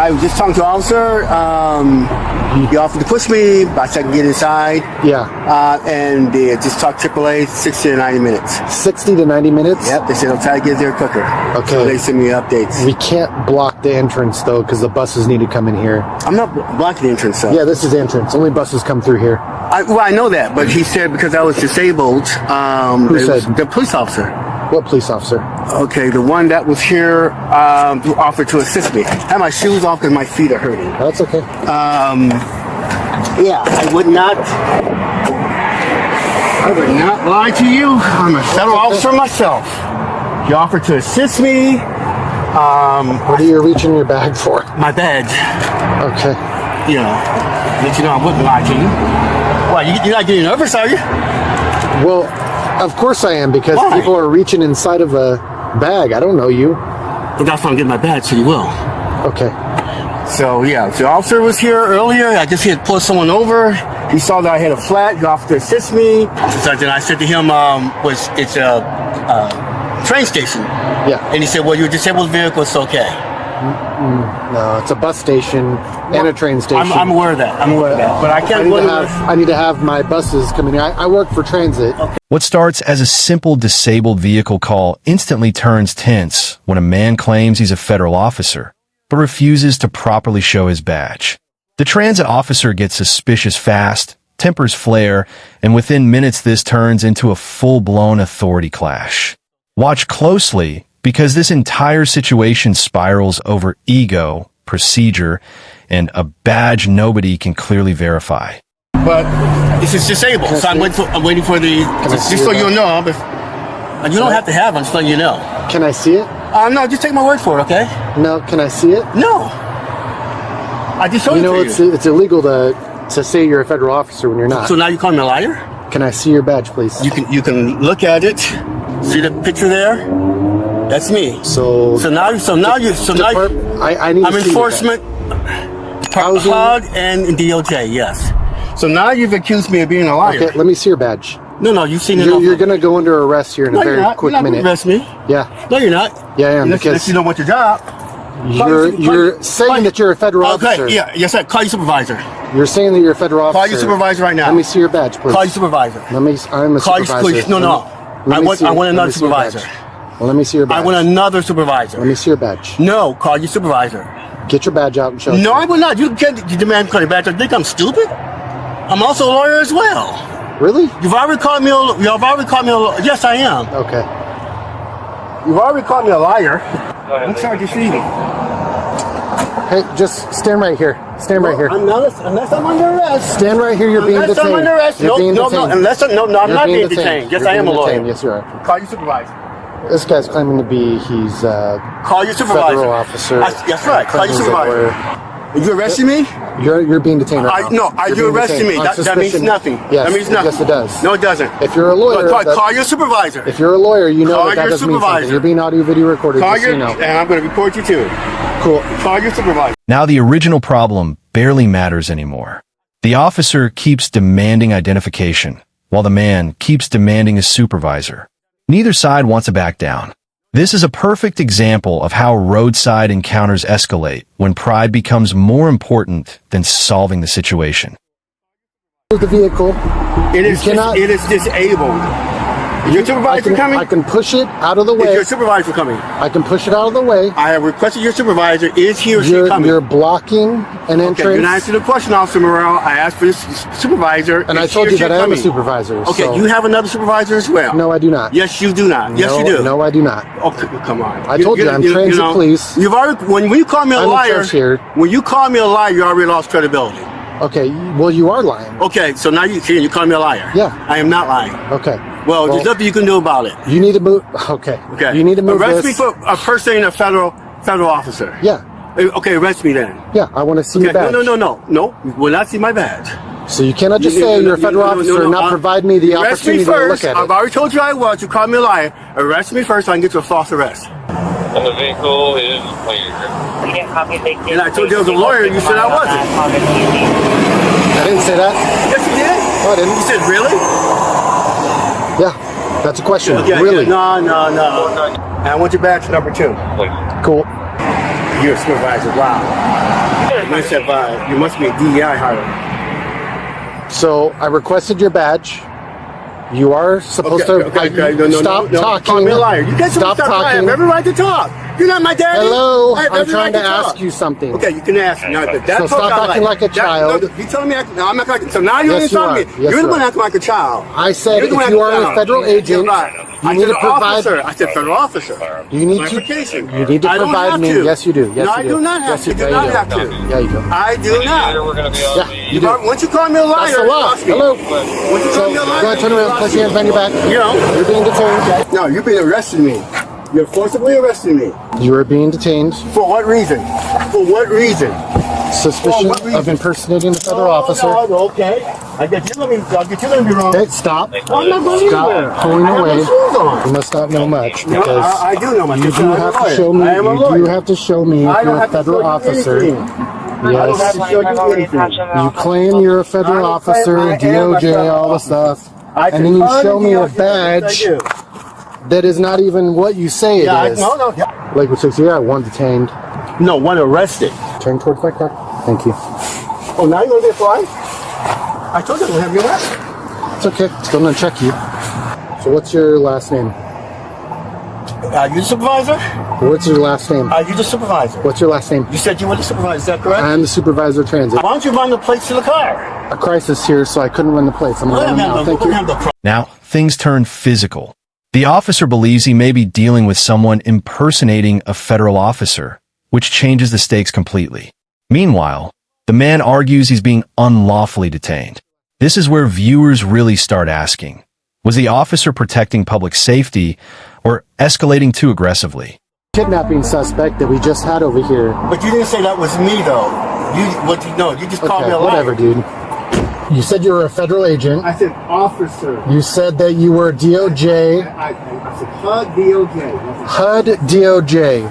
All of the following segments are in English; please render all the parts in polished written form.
I was just talking to an officer. He offered to push me, but I said I can get inside. Yeah. And they just talked AAA, 60 to 90 minutes. 60 to 90 minutes? Yep, they said they'll try to get there quicker. Okay. So they send me updates. We can't block the entrance, though, because the buses need to come in here. I'm not blocking the entrance, though. Yeah, this is the entrance. Only buses come through here. I know that, but he said because I was disabled, Who said? the police officer. What police officer? Okay, the one that was here who offered to assist me. I had my shoes off because my feet are hurting. That's okay. Yeah, I would not lie to you. I'm a federal officer myself. He offered to assist me. What are you reaching in your bag for? My badge. Okay. You know, let you know I wouldn't lie to you. Why, you're not getting nervous, are you? Well, of course I am, because Why? people are reaching inside of a bag. I don't know you. But that's why I'm getting my badge, so you will. Okay. So, yeah, the officer was here earlier. I guess he had pulled someone over. He saw that I had a flat. He offered to assist me. So then I said to him, it's a train station. Yeah. And he said, well, you're a disabled vehicle, it's okay. No, it's a bus station and a train station. I'm aware of that. I'm aware of that. But I can't I need to have my buses coming here. I work for transit. Okay. What starts as a simple disabled vehicle call instantly turns tense when a man claims he's a federal officer, but refuses to properly show his badge. The transit officer gets suspicious fast, tempers flare, and within minutes this turns into a full-blown authority clash. Watch closely, because this entire situation spirals over ego, procedure, and a badge nobody can clearly verify. But this is disabled, so I'm waiting for the, just so you know, you don't have to have them, just so you know. Can I see it? No, just take my word for it, okay? No, can I see it? No. I just showed You know, it to you. it's illegal to say you're a federal officer when you're not. So now you call me a liar? Can I see your badge, please? You can look at it. See the picture there? That's me. So now I need to I'm see enforcement, HUD, and DOJ. Yes. So now you've accused me of being a liar. Okay, let me see your badge. No, you've seen it. You're going to go under arrest here in a very quick you're not minute. Arrest me? Yeah. No, you're not. Yeah, I am. Unless you don't want your job. You're saying that you're a federal officer. Okay, yeah, yes, sir. Call your supervisor. You're saying that you're a federal officer. Call your supervisor right now. Let me see your badge, please. Call your supervisor. I'm a supervisor. No. I want another supervisor. Well, let me see your badge. I want another supervisor. Let me see your badge. No, call your supervisor. Get your badge out and show it. No, I will not. You can't demand call your badge. I think I'm stupid. I'm also a lawyer as well. Really? You've already called me a yes, I am. Okay. You've already called me a liar. I'm charged deceiving. Hey, just stand right here. Stand right here. Unless I'm under arrest. Stand right here. You're being detained. Unless I'm under arrest. You're being detained. I'm not being detained. Yes, I am a lawyer. Yes, you are. Call your supervisor. This guy's claiming to be call your supervisor. Federal officer. That's right. Call your supervisor. Are you arresting me? You're being detained right now. No, you're arresting me. That means nothing. Yes, that means nothing. Yes, it does. No, it doesn't. If you're a lawyer, call your supervisor. If you're a lawyer, you know that your doesn't mean supervisor. something. You're being audio video recorded. And I'm going to report you too. Cool. Call your supervisor. Now the original problem barely matters anymore. The officer keeps demanding identification, while the man keeps demanding a supervisor. Neither side wants to back down. This is a perfect example of how roadside encounters escalate when pride becomes more important than solving the situation. The vehicle. It is disabled. Is your supervisor coming? I can push it out of the way. Is your supervisor coming? I can push it out of the way. I have requested your supervisor. Is he or she coming? You're blocking an entrance. Okay, you're not answering the question, Officer Morrell. I asked for your supervisor. And I told you that I am a supervisor. Okay, so. you have another supervisor as well. No, I do not. Yes, you do not. Yes, you do. No, I do not. Okay, come on. I told you, I'm transit police. You've already, when you call me a liar, when you call me a liar, you already lost credibility. Okay, well, you are lying. Okay, so now you call me a liar. Yeah. I am not lying. Okay. Well, there's nothing you can do about it. You need to move. Okay. You need to move Arrest me for impersonating a federal officer. Yeah. Okay, arrest me then. Yeah, I want to see your badge. No, you will not see my badge. So you cannot just say you're a federal officer and not provide me the opportunity to look at it. I've already told you I was. You called me a liar. Arrest me first so I can get you a false arrest. And the vehicle is clear. And I told you I was a lawyer and you said I wasn't. I didn't say that. Yes, you did. No, I didn't. You said really? Yeah, that's a question. Okay, really? No. And I want your badge number 2. Please. Cool. You're a supervisor. Wow. I said, you must be a DEI hire. So I requested your badge. You are supposed to stop talking. Call me a liar. You guys stop talking. I have every right to talk. You're not my daddy. Hello, I'm trying to ask you something. Okay, you can ask me. So stop acting like a child. You telling me I'm acting like a child. So now you're insulting me. You're the one acting like a child. I said if you are a federal agent, you need to provide. I said federal officer. You need to provide me. Yes, you do. Yes, no, you do. I do not have to. You do not have to. Yeah, you do. I do not. Yeah, you do. Once you call me a liar, that's the law. Hello. So go ahead, turn around, place your hands behind your back. You know, you're being detained. No, you're being arrested me. You're forcibly arresting me. You are being detained. For what reason? For what reason? Suspicion of impersonating the federal officer. No, okay. I guess you're gonna be wrong. Okay, stop. I'm not going stop pulling away. You must not know much because I do know much. You do have to show me. You do have to show me if you're a federal officer. Yes. You claim you're a federal officer, DOJ, all the stuff, and then you show me a badge that is not even what you say it is. No. Lakewood 60, yeah, one detained. No, one arrested. Turn towards my car. Thank you. Oh, now you're going to get flight? I told you I don't have your last. It's okay. Still going to check you. So what's your last name? You the supervisor? What's your last name? You the supervisor. What's your last name? You said you were the supervisor, is that correct? I'm the supervisor of transit. Why don't you run the plates to the car? A crisis here, so I couldn't run the plates. I'm going to run now. Thank you. Now, things turn physical. The officer believes he may be dealing with someone impersonating a federal officer, which changes the stakes completely. Meanwhile, the man argues he's being unlawfully detained. This is where viewers really start asking, was the officer protecting public safety or escalating too aggressively? Kidnapping suspect that we just had over here. But you didn't say that was me, though. You just called me a liar. Whatever, dude. You said you were a federal agent. I said officer. You said that you were DOJ. I said HUD DOJ. HUD DOJ.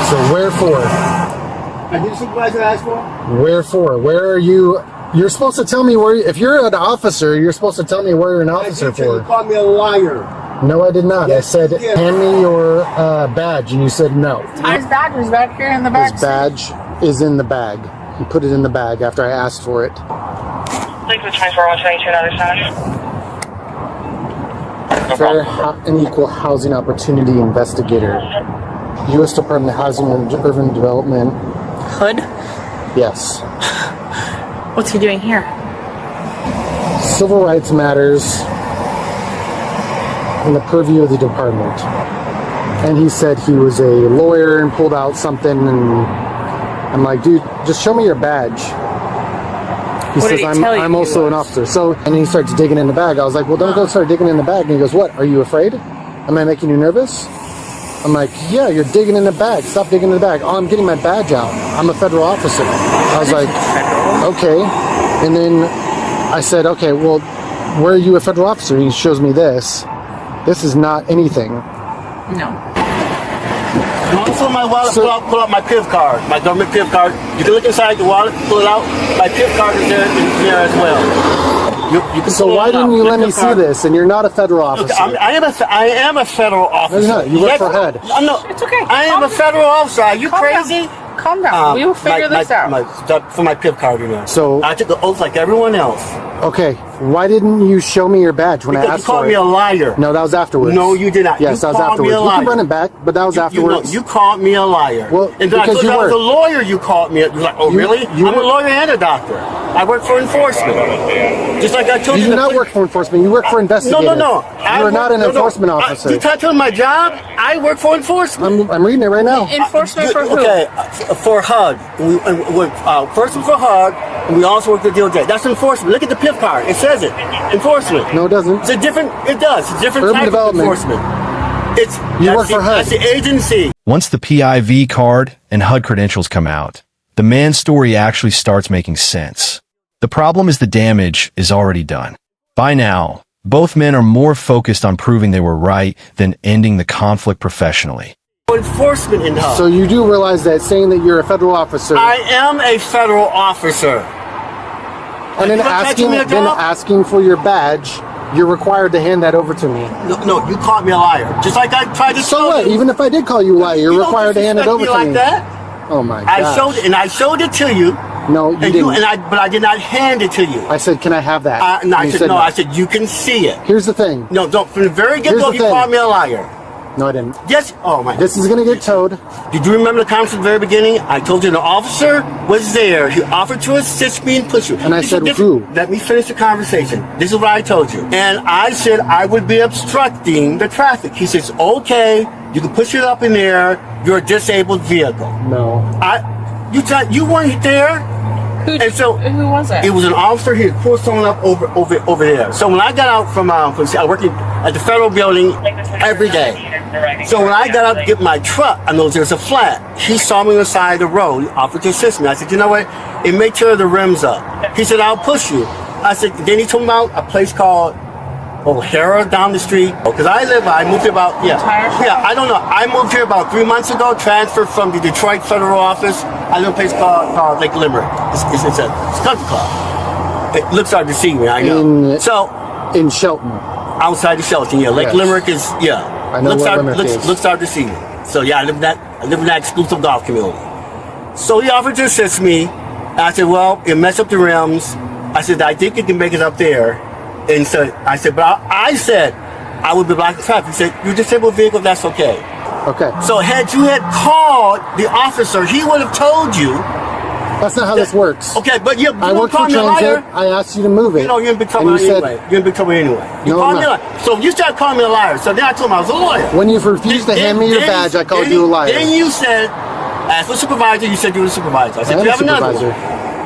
So wherefore? I did the supervisor ask for? Wherefore? Where are you? You're supposed to tell me where. If you're an officer, you're supposed to tell me where you're an officer for. You called me a liar. No, I did not. Yes, I said, hand me your badge, and you said no. His badge is back here in the back. His badge is in the bag. He put it in the bag after I asked for it. Liquid 24-122, another center. Fair and equal housing opportunity investigator. U.S. Department of Housing and Urban Development. Hood? Yes. What's he doing here? Civil rights matters in the purview of the department. And he said he was a lawyer and pulled out something, and I'm like, dude, just show me your badge. He says, I'm also an officer. So, and he starts digging in the bag. I was like, well, don't go start digging in the bag. And he goes, what, are you afraid? Am I making you nervous? I'm like, yeah, you're digging in the bag. Stop digging in the bag. Oh, I'm getting my badge out. I'm a federal officer. I was like, okay. And then I said, okay, well, where are you a federal officer? And he shows me this. This is not anything. No. Also, my wallet, pull out my PIV card, my government PIV card. You can look inside the wallet, pull it out. My PIV card is there as well. You can so why didn't you let me see this? And you're not a federal officer. Okay, I am a federal officer. No, you're not. You work for HUD. No, it's okay. I am a federal officer. Are you crazy? Calm down. We will figure this out. For my PIV card, you know. So I took the oath like everyone else. Okay, why didn't you show me your badge when I asked for it? You called me a liar. No, that was afterwards. No, you did not. Yes, that was afterwards. We can run it back, but that was afterwards. You called me a liar. Well, and then I told you I was a lawyer. You called me. You're like, oh, really? I'm a lawyer and a doctor. I work for enforcement. Just like I told you. You do not work for enforcement. You work for investigators. No. You are not an enforcement officer. You talk to my job. I work for enforcement. I'm reading it right now. Enforcement for who? Okay, for HUD. First for HUD, and we also work for DOJ. That's enforcement. Look at the PIV card. It says it. Enforcement. No, it doesn't. It's a different. It does. It's a different Urban type development. of enforcement. You work for HUD. That's the agency. Once the PIV card and HUD credentials come out, the man's story actually starts making sense. The problem is the damage is already done. By now, both men are more focused on proving they were right than ending the conflict professionally. Enforcement in HUD. So you do realize that saying that you're a federal officer. I am a federal officer. And then asking for your badge, you're required to hand that over to me. No, you called me a liar. Just like I tried to So what? you. Even if I did call you a liar, you're required to hand it over to me. Like that? Oh my I gosh. showed it to you. No, you didn't. But I did not hand it to you. I said, can I have that? No, And I you said, no. no. I said, you can see it. Here's the thing. No, don't. From the very get-go, you called me a liar. No, I didn't. Yes. Oh my. This is going to get towed. Did you remember the conversation at the very beginning? I told you the officer was there. He offered to assist me and push you. And I said, who? Let me finish the conversation. This is what I told you. And I said I would be obstructing the traffic. He says, okay, you can push it up in there. You're a disabled vehicle. No. You weren't there. Who was that? It was an officer. He had pulled someone up over there. So when I got out from working at the federal building every day. So when I got out to get my truck, I know there's a flat. He saw me on the side of the road, offered to assist me. I said, you know what? And make sure the rim's up. He said, I'll push you. I said, then he told me about a place called O'Hara down the street. Because I moved here about, I don't know. I moved here about 3 months ago, transferred from the Detroit federal office. I live in a place called Lake Limerick. It's a country club. It looks hard to see me, I know. In Shelton. Outside of Shelton, yeah. Lake Limerick is, I know what Limerick is. Looks hard to see me. So yeah, I live in that exclusive golf community. So he offered to assist me. I said, well, it messed up the rims. I said, I think you can make it up there. And so I said, but I said I would be blocking traffic. He said, you're a disabled vehicle, that's okay. Okay. So had you called the officer, he would have told you. That's not how this works. Okay, but you I work for transit. I asked you to move it. You're in big trouble anyway. You're in big trouble anyway. You called me a liar. So you started calling me a liar. So then I told him I was a lawyer. When you refused to hand me your badge, I called you a liar. Then you said, as a supervisor, you said you were a supervisor. I said, you have another one.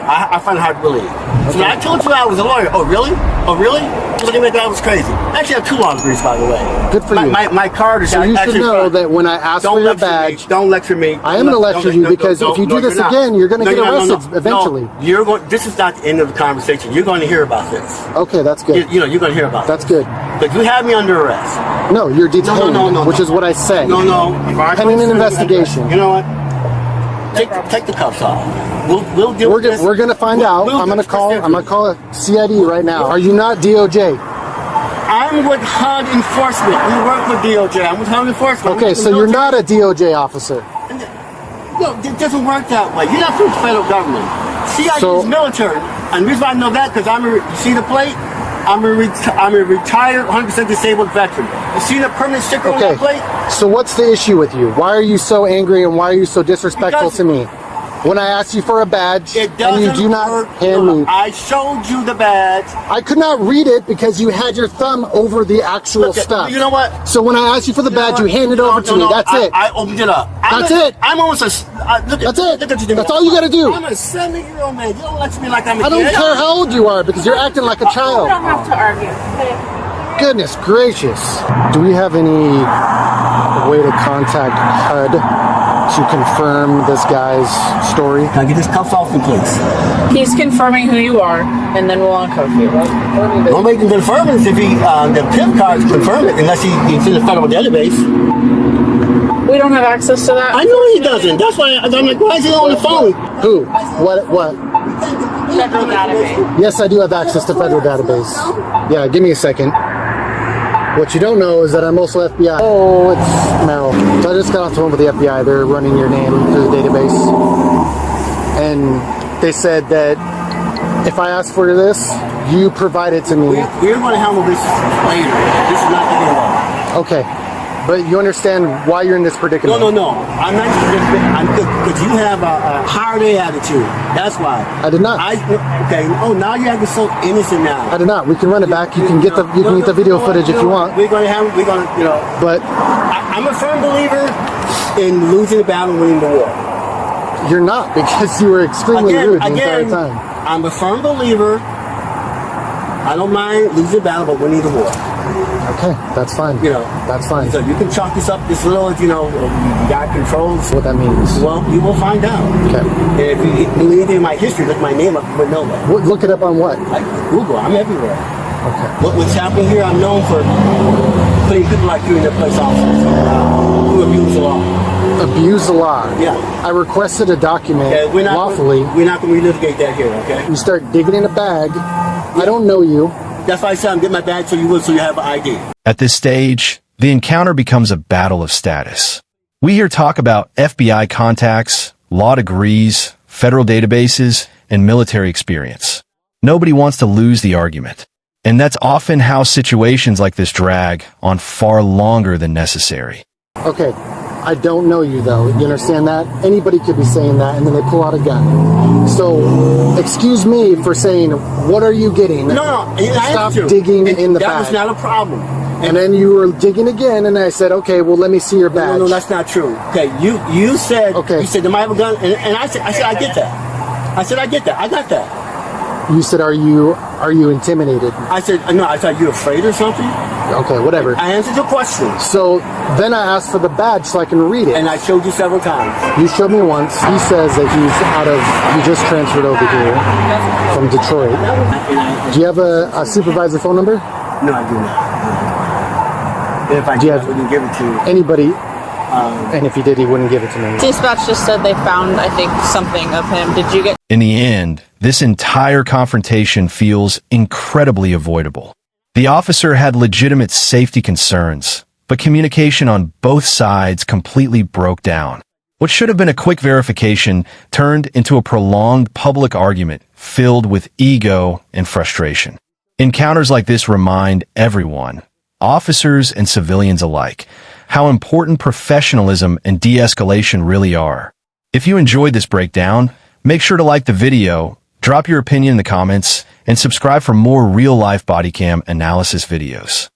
I find it hard to believe. Okay. So when I told you I was a lawyer, oh really? Oh really? Looking like I was crazy. I actually have 2 law degrees, by the way. Good for you. My card is. So you should know that when I ask for your badge, don't lecture me. I am going to lecture you because if you do this again, you're going to get arrested eventually. No, you're going. This is not the end of the conversation. You're going to hear about this. Okay, that's good. You're going to hear about. That's good. But you have me under arrest. No, you're detained. Which is what I said. No. Pending an investigation. You know what? Take the cuffs off. We'll deal with this. We're gonna find out. I'm gonna call a CID right now. Are you not DOJ? I'm with HUD enforcement. We work with DOJ. I'm with HUD enforcement. Okay, so you're not a DOJ officer. No, it doesn't work that way. You're not from the federal government. CID is military, and the reason why I know that because you see the plate. I'm a retired, 100% disabled veteran. You see the permanent sticker on that plate? So what's the issue with you? Why are you so angry and why are you so disrespectful to me? When I asked you for a badge and you do not hand me. I showed you the badge. I could not read it because you had your thumb over the actual stuff. You know what? So when I asked you for the badge, you handed it over to me. That's it. I opened it up. That's it. I'm almost That's it. That's all you got to do. I'm a 70-year-old man. You don't lecture me like I'm a kid. I don't care how old you are because you're acting like a child. We don't have to argue. Goodness gracious. Do we have any way to contact HUD to confirm this guy's story? Can I get this cuffs off me, please? He's confirming who you are, and then we'll uncuff you. Don't make him confirm it if the PIP cards confirm it, unless he's in the federal database. We don't have access to that. I know he doesn't. That's why I'm like, why is he on the phone? Who? What? Federal database. Yes, I do have access to federal database. Yeah, give me a second. What you don't know is that I'm also FBI. Oh, it's Merrill. So I just got off the phone with the FBI. They're running your name through the database. And they said that if I ask for this, you provide it to me. We're going to handle this later. This is not the end. Okay. But you understand why you're in this predicament? No. I'm not I'm good because you have a hard A attitude. That's why. I did not. Okay. Oh, now you're acting so innocent now. I did not. We can run it back. You can get the video footage if you want. We're gonna, But I'm a firm believer in losing the battle and winning the war. You're not because you were extremely rude the entire time. I'm a firm believer. I don't mind losing the battle but winning the war. Okay, that's fine. That's fine. So you can chalk this up this little, you got controls. What that means? Well, you will find out. Okay. And if you believe anything in my history, look my name up, you would know that. Look it up on what? Like Google. I'm everywhere. Okay. What's happening here? I'm known for putting people like you in their place officers who abuse the law. Abuse the law? Yeah. I requested a document lawfully. We're not going to relitigate that here, okay? You start digging in a bag. I don't know you. That's why I said I'm getting my badge so you have an ID. At this stage, the encounter becomes a battle of status. We hear talk about FBI contacts, law degrees, federal databases, and military experience. Nobody wants to lose the argument. And that's often how situations like this drag on far longer than necessary. Okay, I don't know you though. You understand that? Anybody could be saying that, and then they pull out a gun. So, excuse me for saying, what are you getting? No, Stop digging in the bag. That was not a problem. And then you were digging again, and I said, okay, well, let me see your badge. No, that's not true. Okay, you said, okay. You said, am I have a gun? And I said, I get that. I said, I get that. I got that. You said, are you intimidated? I said, no, I thought you were afraid or something. Okay, whatever. I answered your question. So then I asked for the badge so I can read it. And I showed you several times. You showed me once. He says that he just transferred over here from Detroit. Do you have a supervisor phone number? No, I do not. If I did, I wouldn't give it to you. Anybody, and if he did, he wouldn't give it to me. Dispatch just said they found, I think, something of him. Did you get... In the end, this entire confrontation feels incredibly avoidable. The officer had legitimate safety concerns, but communication on both sides completely broke down. What should have been a quick verification turned into a prolonged public argument filled with ego and frustration. Encounters like this remind everyone, officers and civilians alike, how important professionalism and de-escalation really are. If you enjoyed this breakdown, make sure to like the video, drop your opinion in the comments, and subscribe for more real-life body cam analysis videos.